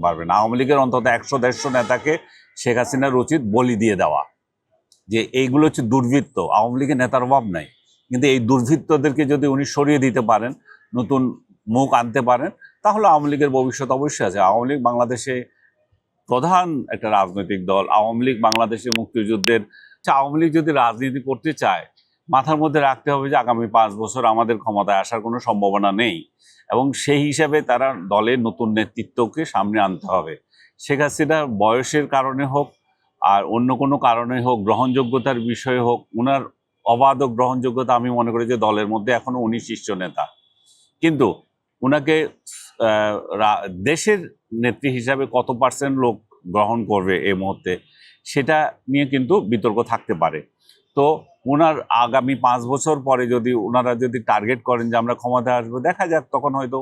পারবে না। আওয়ামী লীগের অন্তত 100-150 নেতাকে শেখ হাসিনার উচিত বলি দিয়ে দেওয়া, যে এইগুলো হচ্ছে দুর্বৃত্ত। আওয়ামী লীগের নেতার অভাব নাই, কিন্তু এই দুর্বৃত্তদেরকে যদি উনি সরিয়ে দিতে পারেন, নতুন মুখ আনতে পারেন, তাহলে আওয়ামী লীগের ভবিষ্যৎ অবশ্যই আছে। আওয়ামী লীগ বাংলাদেশে প্রধান একটা রাজনৈতিক দল। আওয়ামী লীগ বাংলাদেশের মুক্তিযুদ্ধের, আওয়ামী লীগ যদি রাজনীতি করতে চায়, মাথার মধ্যে রাখতে হবে যে আগামী 5 বছর আমাদের ক্ষমতায় আসার কোনো সম্ভাবনা নেই, এবং সেই হিসাবে তারা দলের নতুন নেতৃত্বকে সামনে আনতে হবে। শেখ হাসিনার বয়সের কারণে হোক আর অন্য কোনো কারণে হোক, গ্রহণযোগ্যতার বিষয়ে হোক, ওনার অবাধ গ্রহণযোগ্যতা আমি মনে করি যে দলের মধ্যে এখনো উনি শীর্ষ নেতা, কিন্তু ওনাকে দেশের নেত্রী হিসাবে কত পার্সেন্ট লোক গ্রহণ করবে এই মুহূর্তে, সেটা নিয়ে কিন্তু বিতর্ক থাকতে পারে। তো ওনার আগামী 5 বছর পরে যদি ওনারা যদি টার্গেট করেন যে আমরা ক্ষমতায় আসবো, দেখা যাক, তখন হয়তো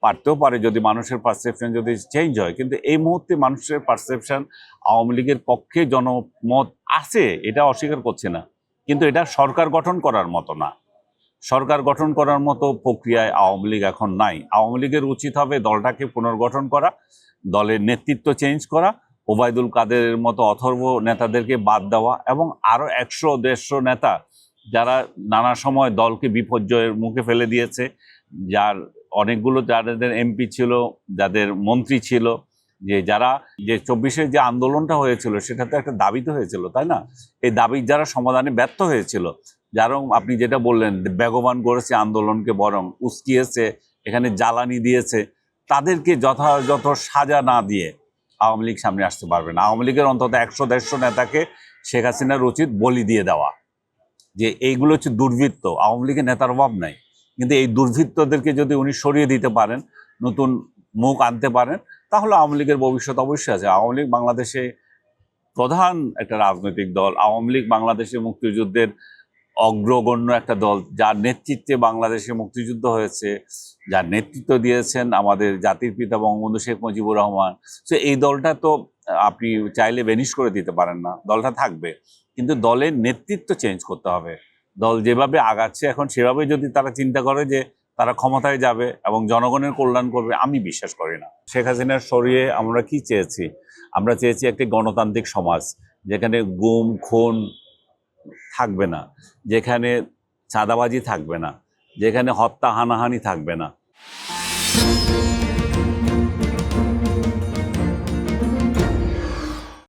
পারতেও পারে যদি মানুষের পারসেপশন যদি চেঞ্জ হয়। কিন্তু এই মুহূর্তে মানুষের পারসেপশন আওয়ামী লীগের পক্ষে জনমত আছে, এটা অস্বীকার করছে না, কিন্তু এটা সরকার গঠন করার মতো না। সরকার গঠন করার মতো প্রক্রিয়ায় আওয়ামী লীগ এখন নাই। আওয়ামী লীগের উচিত হবে দলটাকে পুনর্গঠন করা, দলের নেতৃত্ব চেঞ্জ করা, ওবায়দুল কাদেরের মতো অথর্ব নেতাদেরকে বাদ দেওয়া, এবং আরও 100-150 নেতা যারা নানা সময় দলকে বিপর্যয়ের মুখে ফেলে দিয়েছে, যার অনেকগুলো যাদের এমপি ছিল, যাদের মন্ত্রী ছিল, যারা 24-এর যে আন্দোলনটা হয়েছিল সেটা তো একটা দাবিতে হয়েছিল, তাই না? এই দাবির যারা সমাধানে ব্যর্থ হয়েছিল, যারা আপনি যেটা বললেন বেগবান করেছে আন্দোলনকে, বরং উস্কিয়েছে, এখানে জ্বালানি দিয়েছে, তাদেরকে যথাযথ সাজা না দিয়ে আওয়ামী লীগ সামনে আসতে পারবে না। আওয়ামী লীগের অন্তত 100-150 নেতাকে শেখ হাসিনার উচিত বলি দিয়ে দেওয়া, যে এইগুলো হচ্ছে দুর্বৃত্ত। আওয়ামী লীগের নেতার অভাব নাই, কিন্তু এই দুর্বৃত্তদেরকে যদি উনি সরিয়ে দিতে পারেন, নতুন মুখ আনতে পারেন, তাহলে আওয়ামী লীগের ভবিষ্যৎ অবশ্যই আছে। আওয়ামী লীগ বাংলাদেশে প্রধান একটা রাজনৈতিক দল। আওয়ামী লীগ বাংলাদেশের মুক্তিযুদ্ধের অগ্রগণ্য একটা দল, যার নেতৃত্বে বাংলাদেশে মুক্তিযুদ্ধ হয়েছে, যার নেতৃত্ব দিয়েছেন আমাদের জাতির পিতা বঙ্গবন্ধু শেখ মুজিবুর রহমান। তো এই দলটা তো আপনি চাইলে ভ্যানিশ করে দিতে পারেন না, দলটা থাকবে, কিন্তু দলের নেতৃত্ব চেঞ্জ করতে হবে। দল যেভাবে আগাচ্ছে এখন, সেভাবে যদি তারা চিন্তা করে যে তারা ক্ষমতায় যাবে এবং জনগণের কল্যাণ করবে, আমি বিশ্বাস করি না। শেখ হাসিনার সরিয়ে আমরা কি চেয়েছি? আমরা চেয়েছি একটি গণতান্ত্রিক সমাজ, যেখানে গুম খুন থাকবে না, যেখানে চাঁদাবাজি থাকবে না, যেখানে হত্যা হানাহানি থাকবে না,